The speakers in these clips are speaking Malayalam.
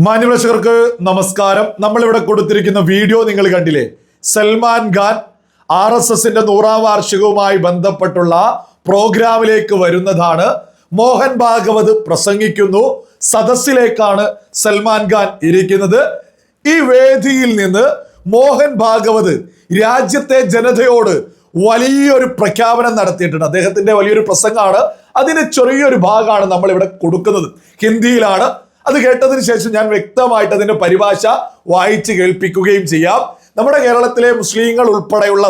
മാന്യപ്രേക്ഷകർക്ക് നമസ്കാരം. നമ്മളിവിടെ കൊടുത്തിരിക്കുന്ന വീഡിയോ നിങ്ങൾ കണ്ടില്ലേ? സൽമാൻ ഖാൻ RSSന്റെ 100ാം വാർഷികവുമായി ബന്ധപ്പെട്ടുള്ള പ്രോഗ്രാമിലേക്ക് വരുന്നതാണ്. മോഹൻ ഭാഗവത് പ്രസംഗിക്കുന്നു. സദസ്സിലേക്കാണ് സൽമാൻ ഖാൻ ഇരിക്കുന്നത്. ഈ വേദിയിൽ നിന്ന് മോഹൻ ഭാഗവത് രാജ്യത്തെ ജനതയോട് വലിയൊരു പ്രഖ്യാപനം നടത്തിയിട്ടുണ്ട്. അദ്ദേഹത്തിന്റെ വലിയൊരു പ്രസംഗമാണ്. അതിന് ചെറിയൊരു ഭാഗമാണ് നമ്മൾ ഇവിടെ കൊടുക്കുന്നത്. ഹിന്ദിയിലാണ്. അത് കേട്ടതിന് ശേഷം ഞാൻ വ്യക്തമായിട്ട് അതിന്റെ പരിഭാഷ വായിച്ച് കേൾപ്പിക്കുകയും ചെയ്യാം. നമ്മുടെ കേരളത്തിലെ മുസ്ലിങ്ങൾ ഉൾപ്പെടെയുള്ള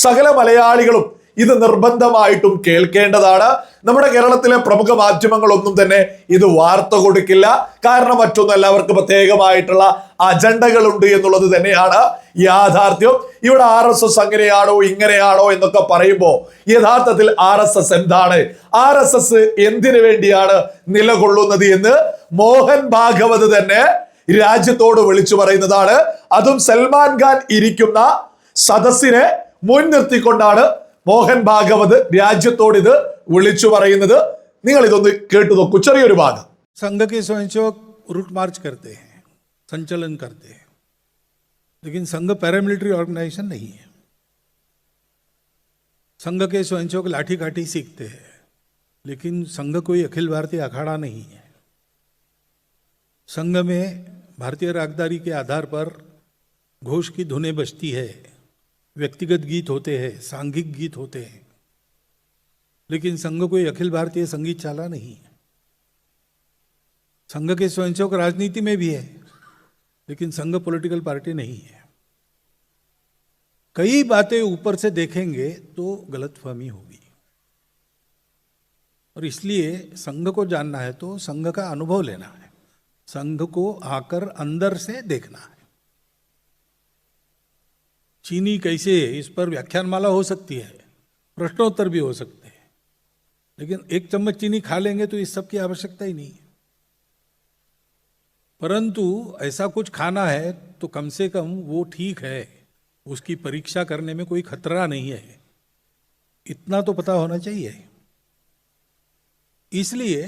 സകല മലയാളികളും ഇത് നിർബന്ധമായിട്ടും കേൾക്കേണ്ടതാണ്. നമ്മുടെ കേരളത്തിലെ പ്രമുഖ മാധ്യമങ്ങളൊന്നും തന്നെ ഇത് വാർത്ത കൊടുക്കില്ല. കാരണം മറ്റൊന്നല്ല, അവർക്ക് പ്രത്യേകമായിട്ടുള്ള അജണ്ടകളുണ്ട് എന്നുള്ളത് തന്നെയാണ് യാഥാർത്ഥ്യം. ഇവിടെ RSS അങ്ങനെയാണോ ഇങ്ങനെയാണോ എന്നൊക്കെ പറയുമ്പോൾ യഥാർത്ഥത്തിൽ RSS എന്താണ്, RSS എന്തിനു വേണ്ടിയാണ് നിലകൊള്ളുന്നത് എന്ന് മോഹൻ ഭാഗവത് തന്നെ രാജ്യത്തോട് വിളിച്ചു പറയുന്നതാണ്. അതും സൽമാൻ ഖാൻ ഇരിക്കുന്ന സദസ്സിനെ മുൻനിർത്തിക്കൊണ്ടാണ് മോഹൻ ഭാഗവത് രാജ്യത്തോട് ഇത് വിളിച്ചു പറയുന്നത്. നിങ്ങൾ ഇതൊന്ന് കേട്ടു നോക്കൂ. ചെറിയൊരു ഭാഗം. संघ के स्वयंसेवक रूट मार्च करते हैं, संचलन करते हैं, लेकिन संघ पैरामिलिट्री ऑर्गेनाइजेशन नहीं है. संघ के स्वयंसेवक लाठी काठी सीखते हैं, लेकिन संघ कोई अखिल भारतीय अखाड़ा नहीं है. संघ में भारतीय रागदारी के आधार पर घोष की धुनें बजती है, व्यक्तिगत गीत होते हैं, सांघिक गीत होते हैं, लेकिन संघ कोई अखिल भारतीय संगीत शाला नहीं है. संघ के स्वयंसेवक राजनीति में भी है, लेकिन संघ पॉलिटिकल पार्टी नहीं है. कई बातें ऊपर से देखेंगे तो गलतफहमी होगी, और इसलिए संघ को जानना है तो संघ का अनुभव लेना है, संघ को आकर अंदर से देखना है. चीनी कैसे, इस पर व्याख्यानमाला हो सकती है, प्रश्नोत्तर भी हो सकते हैं, लेकिन एक चम्मच चीनी खा लेंगे तो इस सब की आवश्यकता ही नहीं है. परंतु ऐसा कुछ खाना है तो कम से कम वो ठीक है, उसकी परीक्षा करने में कोई खतरा नहीं है, इतना तो पता होना चाहिए. इसलिए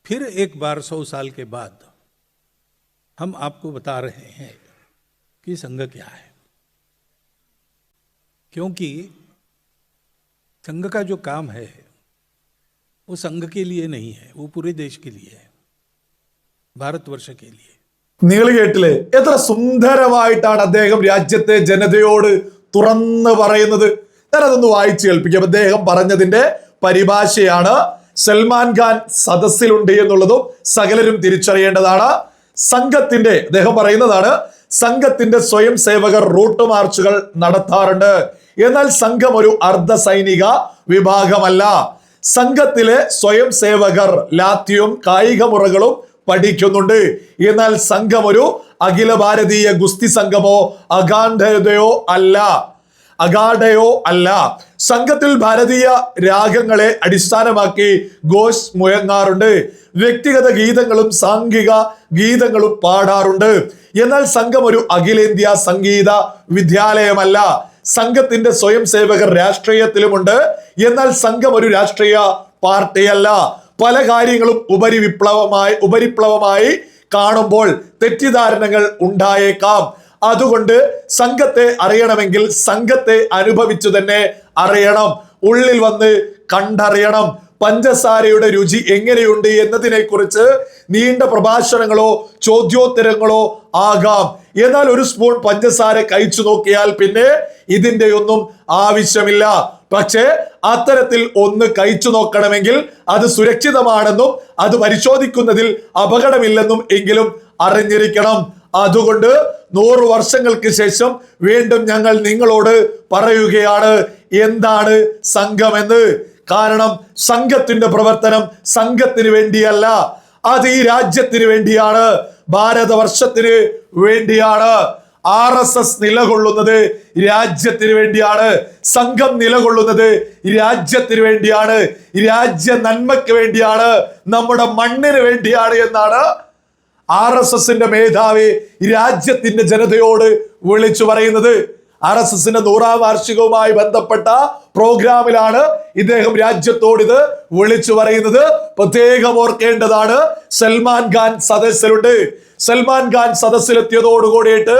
फिर एक बार 100 साल के बाद हम आपको बता रहे हैं कि संघ क्या है. क्योंकि संघ का जो काम है वो संघ के लिए नहीं है, वो पूरे देश के लिए है, भारतवर्ष के लिए. നിങ്ങൾ കേട്ടില്ലേ? എത്ര സുന്ദരമായിട്ടാണ് അദ്ദേഹം രാജ്യത്തെ ജനതയോട് തുറന്ന് പറയുന്നത്. ഞാൻ അതൊന്ന് വായിച്ചു കേൾപ്പിക്കാം. അദ്ദേഹം പറഞ്ഞതിന്റെ പരിഭാഷയാണ്. സൽമാൻ ഖാൻ സദസ്സിലുണ്ട് എന്നുള്ളതും സകലരും തിരിച്ചറിയേണ്ടതാണ്. സംഘത്തിന്റെ, അദ്ദേഹം പറയുന്നതാണ്, സംഘത്തിന്റെ സ്വയം സേവകർ റൂട്ട് മാർച്ചുകൾ നടത്താറുണ്ട്. എന്നാൽ സംഘം ഒരു അർദ്ധ സൈനിക വിഭാഗമല്ല. സംഘത്തിലെ സ്വയം സേവകർ ലാത്തിയും കായിക മുറകളും പഠിക്കുന്നുണ്ട്. എന്നാൽ സംഘം ഒരു അഖില ഭാരതീയ ഗുസ്തി സംഘമോ അഗാഡയോ അല്ല. സംഘത്തിൽ ഭാരതീയ രാഗങ്ങളെ അടിസ്ഥാനമാക്കി ഘോഷ് മുഴങ്ങാറുണ്ട്. വ്യക്തിഗത ഗീതങ്ങളും സാംഘിക ഗീതങ്ങളും പാടാറുണ്ട്. എന്നാൽ സംഘം ഒരു അഖിലേന്ത്യാ സംഗീത വിദ്യാലയമല്ല. സംഘത്തിന്റെ സ്വയം സേവകർ രാഷ്ട്രീയത്തിലുമുണ്ട്. എന്നാൽ സംഘം ഒരു രാഷ്ട്രീയ പാർട്ടിയല്ല. പല കാര്യങ്ങളും ഉപരിപ്ലവമായി കാണുമ്പോൾ തെറ്റിദ്ധാരണകൾ ഉണ്ടായേക്കാം. അതുകൊണ്ട് സംഘത്തെ അറിയണമെങ്കിൽ സംഘത്തെ അനുഭവിച്ചു തന്നെ അറിയണം, ഉള്ളിൽ വന്ന് കണ്ടറിയണം. പഞ്ചസാരയുടെ രുചി എങ്ങനെയുണ്ട് എന്നതിനെ കുറിച്ച് നീണ്ട പ്രഭാഷണങ്ങളോ ചോദ്യോത്തരങ്ങളോ ആകാം. എന്നാൽ ഒരു സ്പൂൺ പഞ്ചസാര കഴിച്ചു നോക്കിയാൽ പിന്നെ ഇതിന്റെ ഒന്നും ആവശ്യമില്ല. പക്ഷേ അത്തരത്തിൽ ഒന്ന് കഴിച്ചു നോക്കണമെങ്കിൽ അത് സുരക്ഷിതമാണെന്നും അത് പരിശോധിക്കുന്നതിൽ അപകടമില്ലെന്നും എങ്കിലും അറിഞ്ഞിരിക്കണം. അതുകൊണ്ട് 100 വർഷങ്ങൾക്ക് ശേഷം വീണ്ടും ഞങ്ങൾ നിങ്ങളോട് പറയുകയാണ് എന്താണ് സംഘമെന്ന്. കാരണം സംഘത്തിന്റെ പ്രവർത്തനം സംഘത്തിന് വേണ്ടിയല്ല, അത് ഈ രാജ്യത്തിന് വേണ്ടിയാണ്, ഭാരതവർഷത്തിന് വേണ്ടിയാണ്. RSS നിലകൊള്ളുന്നത് രാജ്യത്തിന് വേണ്ടിയാണ്. സംഘം നിലകൊള്ളുന്നത് രാജ്യത്തിന് വേണ്ടിയാണ്, രാജ്യ നന്മയ്ക്ക് വേണ്ടിയാണ്, നമ്മുടെ മണ്ണിന് വേണ്ടിയാണ് എന്നാണ് RSSന്റെ മേധാവി രാജ്യത്തിന്റെ ജനതയോട് വിളിച്ചു പറയുന്നത്. RSSന്റെ 100ാം വാർഷികവുമായി ബന്ധപ്പെട്ട പ്രോഗ്രാമിലാണ് ഇദ്ദേഹം രാജ്യത്തോട് ഇത് വിളിച്ചു പറയുന്നത്. പ്രത്യേകം ഓർക്കേണ്ടതാണ്, സൽമാൻ ഖാൻ സദസ്സിലുണ്ട്. സൽമാൻ ഖാൻ സദസ്സിലെത്തിയതോടുകൂടിയിട്ട്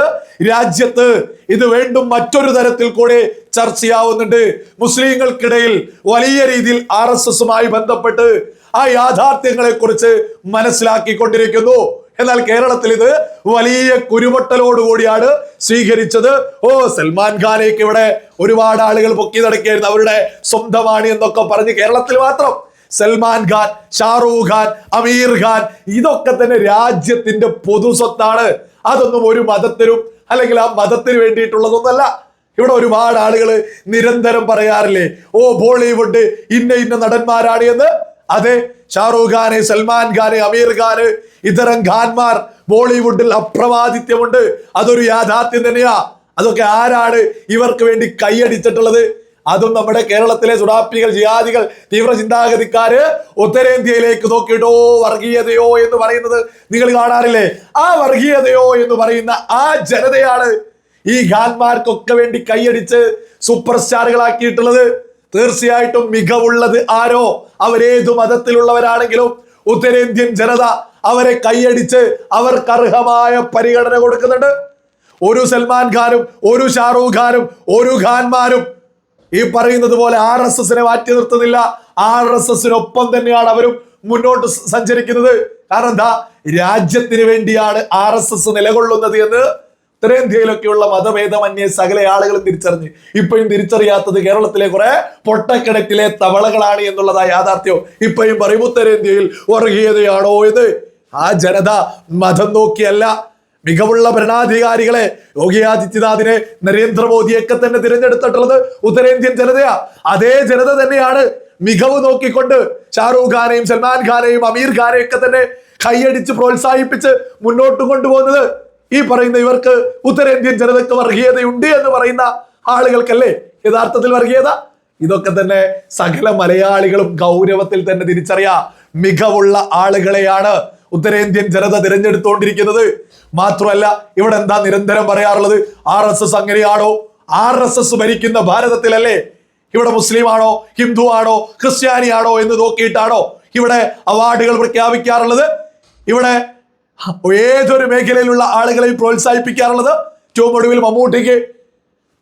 രാജ്യത്ത് ഇത് വീണ്ടും മറ്റൊരു തരത്തിൽ കൂടെ ചർച്ചയാവുന്നുണ്ട്. മുസ്ലിങ്ങൾക്കിടയിൽ വലിയ രീതിയിൽ RSSുമായി ബന്ധപ്പെട്ട് ആ യാഥാർത്ഥ്യങ്ങളെ കുറിച്ച് മനസ്സിലാക്കിക്കൊണ്ടിരിക്കുന്നു. എന്നാൽ കേരളത്തിൽ ഇത് വലിയ കുരുപൊട്ടലോടുകൂടിയാണ് സ്വീകരിച്ചത്. സൽമാൻ ഖാനേക്ക് ഇവിടെ ഒരുപാട് ആളുകൾ പൊക്കി നടക്കുകയായിരുന്നു, അവരുടെ സ്വന്തമാണ് എന്നൊക്കെ പറഞ്ഞ്. കേരളത്തിൽ മാത്രം സൽമാൻ ഖാൻ, ഷാറൂഖ് ഖാൻ, അമീർ ഖാൻ, ഇതൊക്കെ തന്നെ രാജ്യത്തിന്റെ പൊതു സ്വത്താണ്. അതൊന്നും ഒരു മതത്തിനും അല്ലെങ്കിൽ ആ മതത്തിന് വേണ്ടിയിട്ടുള്ളതൊന്നല്ല. ഇവിടെ ഒരുപാട് ആളുകൾ നിരന്തരം പറയാറില്ലേ, ബോളിവുഡ് ഇന്ന നടന്മാരാണ് എന്ന്. അതെ, ഷാറൂഖ് ഖാന്, സൽമാൻ ഖാന്, അമീർ ഖാന്, ഇത്തരം ഖാൻമാർ ബോളിവുഡിൽ അപ്രമാദിത്യമുണ്ട്. അതൊരു യാഥാർത്ഥ്യം തന്നെയാ. അതൊക്കെ ആരാണ് ഇവർക്ക് വേണ്ടി കൈയടിച്ചിട്ടുള്ളത്? അതും നമ്മുടെ കേരളത്തിലെ സുഡാപ്പികൾ, ജിഹാദികൾ, തീവ്ര ചിന്താഗതിക്കാര് ഉത്തരേന്ത്യയിലേക്ക് നോക്കിയിട്ടോ വർഗീയതയോ എന്ന് പറയുന്നത് നിങ്ങൾ കാണാറില്ലേ? ആ വർഗീയതയോ എന്ന് പറയുന്ന ആ ജനതയാണ് ഈ ഖാൻമാർക്കൊക്കെ വേണ്ടി കൈയടിച്ച് സൂപ്പർ സ്റ്റാറുകളാക്കിയിട്ടുള്ളത്. തീർച്ചയായിട്ടും മികവുള്ളത് ആരോ, അവരേതു മതത്തിലുള്ളവരാണെങ്കിലും ഉത്തരേന്ത്യൻ ജനത അവരെ കൈയടിച്ച് അവർക്ക് അർഹമായ പരിഗണന കൊടുക്കുന്നുണ്ട്. ഒരു സൽമാൻ ഖാനും ഒരു ഷാറൂഖ് ഖാനും ഒരു ഖാൻമാരും ഈ പറയുന്നത് പോലെ RSSനെ മാറ്റി നിർത്തുന്നില്ല. RSSനൊപ്പം തന്നെയാണ് അവരും മുന്നോട്ട് സഞ്ചരിക്കുന്നത്. കാരണം എന്താ, രാജ്യത്തിന് വേണ്ടിയാണ് RSS നിലകൊള്ളുന്നത് എന്ന് ഉത്തരേന്ത്യയിലൊക്കെയുള്ള മതഭേദമന്യേ സകല ആളുകളും തിരിച്ചറിഞ്ഞ് ഇപ്പോഴും തിരിച്ചറിയാത്തത് കേരളത്തിലെ കുറെ പൊട്ടക്കിണറ്റിലെ തവളകളാണ് എന്നുള്ളതായ യാഥാർത്ഥ്യം. ഇപ്പോഴും പറയും ഉത്തരേന്ത്യയിൽ വർഗീയതയാണോ എന്ന്. ആ ജനത മതം നോക്കിയല്ല, മികവുള്ള ഭരണാധികാരികളെ യോഗി ആദിത്യനാഥിനെ, നരേന്ദ്രമോദിയൊക്കെ തന്നെ തിരഞ്ഞെടുത്തിട്ടുള്ളത് ഉത്തരേന്ത്യൻ ജനതയാ. അതേ ജനത തന്നെയാണ് മികവ് നോക്കിക്കൊണ്ട് ഷാറൂഖ് ഖാനെയും സൽമാൻ ഖാനെയും അമീർ ഖാനെയും ഒക്കെ തന്നെ കൈയടിച്ച് പ്രോത്സാഹിപ്പിച്ച് മുന്നോട്ട് കൊണ്ടുപോകുന്നത്. ഈ പറയുന്ന ഇവർക്ക് ഉത്തരേന്ത്യൻ ജനതയ്ക്ക് വർഗീയതയുണ്ട് എന്ന് പറയുന്ന ആളുകൾക്കല്ലേ യഥാർത്ഥത്തിൽ വർഗീയത? ഇതൊക്കെ തന്നെ സകല മലയാളികളും ഗൗരവത്തിൽ തന്നെ തിരിച്ചറിയാം. മികവുള്ള ആളുകളെയാണ് ഉത്തരേന്ത്യൻ ജനത തിരഞ്ഞെടുത്തുകൊണ്ടിരിക്കുന്നത്. മാത്രമല്ല, ഇവിടെ എന്താ നിരന്തരം പറയാറുള്ളത്? RSS അങ്ങനെയാണോ? RSS ഭരിക്കുന്ന ഭാരതത്തിലല്ലേ ഇവിടെ മുസ്ലിം ആണോ, ഹിന്ദു ആണോ, ക്രിസ്ത്യാനിയാണോ എന്ന് നോക്കിയിട്ടാണോ ഇവിടെ അവാർഡുകൾ പ്രഖ്യാപിക്കാറുള്ളത്? ഇവിടെ ഏതൊരു മേഖലയിലുള്ള ആളുകളെയും പ്രോത്സാഹിപ്പിക്കാറുള്ളത്? ഏറ്റവും ഒടുവിൽ മമ്മൂട്ടിക്ക്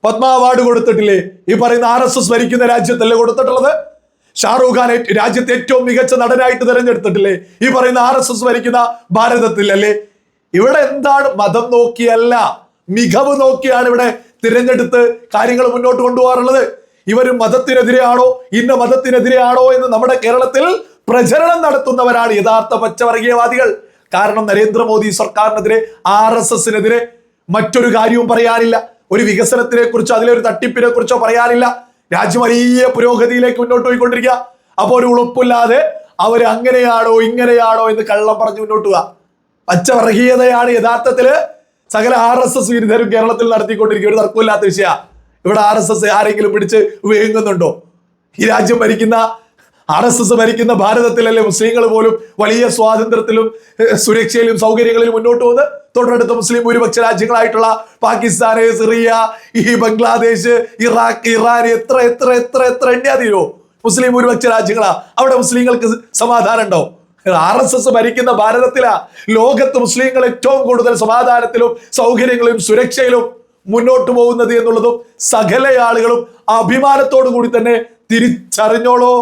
പത്മ അവാർഡ് കൊടുത്തിട്ടില്ലേ? ഈ പറയുന്ന RSS ഭരിക്കുന്ന രാജ്യത്തല്ലേ കൊടുത്തിട്ടുള്ളത്? ഷാറൂഖ് ഖാൻ രാജ്യത്തെ ഏറ്റവും മികച്ച നടനായിട്ട് തിരഞ്ഞെടുത്തിട്ടില്ലേ? ഈ പറയുന്ന RSS ഭരിക്കുന്ന ഭാരതത്തിലല്ലേ? ഇവിടെ എന്താണ്, മതം നോക്കിയല്ല, മികവ് നോക്കിയാണ് ഇവിടെ തിരഞ്ഞെടുത്ത് കാര്യങ്ങൾ മുന്നോട്ട് കൊണ്ടുപോകാറുള്ളത്. ഇവർ മതത്തിനെതിരെയാണോ, ഇന്ന മതത്തിനെതിരെയാണോ എന്ന് നമ്മുടെ കേരളത്തിൽ പ്രചരണം നടത്തുന്നവരാണ് യഥാർത്ഥ പച്ചവർഗീയവാദികൾ. കാരണം നരേന്ദ്രമോദി സർക്കാരിനെതിരെ, RSSനെതിരെ മറ്റൊരു കാര്യവും പറയാനില്ല. ഒരു വികസനത്തിനെ കുറിച്ചോ അതിലൊരു തട്ടിപ്പിനെ കുറിച്ചോ പറയാനില്ല. രാജ്യം വലിയ പുരോഗതിയിലേക്ക് മുന്നോട്ട് പോയിക്കൊണ്ടിരിക്കുക. അപ്പൊ ഒരു ഉളുപ്പില്ലാതെ അവർ അങ്ങനെയാണോ ഇങ്ങനെയാണോ എന്ന് കള്ളം പറഞ്ഞ് മുന്നോട്ട് പോവുക. പച്ചവർഗീയതയാണ് യഥാർത്ഥത്തില് സകല RSS വിരുദ്ധരും കേരളത്തിൽ നടത്തിക്കൊണ്ടിരിക്കുക. ഒരു തർക്കമില്ലാത്ത വിഷയ. ഇവിടെ RSS ആരെങ്കിലും പിടിച്ച് വേങ്ങുന്നുണ്ടോ? ഈ രാജ്യം ഭരിക്കുന്ന RSS ഭരിക്കുന്ന ഭാരതത്തിലല്ലേ മുസ്ലിങ്ങൾ പോലും വലിയ സ്വാതന്ത്ര്യത്തിലും സുരക്ഷയിലും സൗകര്യങ്ങളിലും മുന്നോട്ട് പോകുന്നത്? തൊട്ടടുത്ത മുസ്ലിം ഭൂരിപക്ഷ രാജ്യങ്ങളായിട്ടുള്ള പാകിസ്ഥാന്, സിറിയ, ഈ ബംഗ്ലാദേശ്, ഇറാഖ്, ഇറാൻ, എത്ര എത്ര എത്ര എത്ര എണ്ണാതീരോ മുസ്ലിം ഭൂരിപക്ഷ രാജ്യങ്ങളാ. അവിടെ മുസ്ലിങ്ങൾക്ക് സമാധാനം ഉണ്ടോ? RSS ഭരിക്കുന്ന ഭാരതത്തിലാ ലോകത്ത് മുസ്ലിങ്ങൾ ഏറ്റവും കൂടുതൽ സമാധാനത്തിലും സൗകര്യങ്ങളിലും സുരക്ഷയിലും മുന്നോട്ട് പോകുന്നത് എന്നുള്ളതും സകല ആളുകളും അഭിമാനത്തോടു കൂടി തന്നെ തിരിച്ചറിഞ്ഞോളൂ.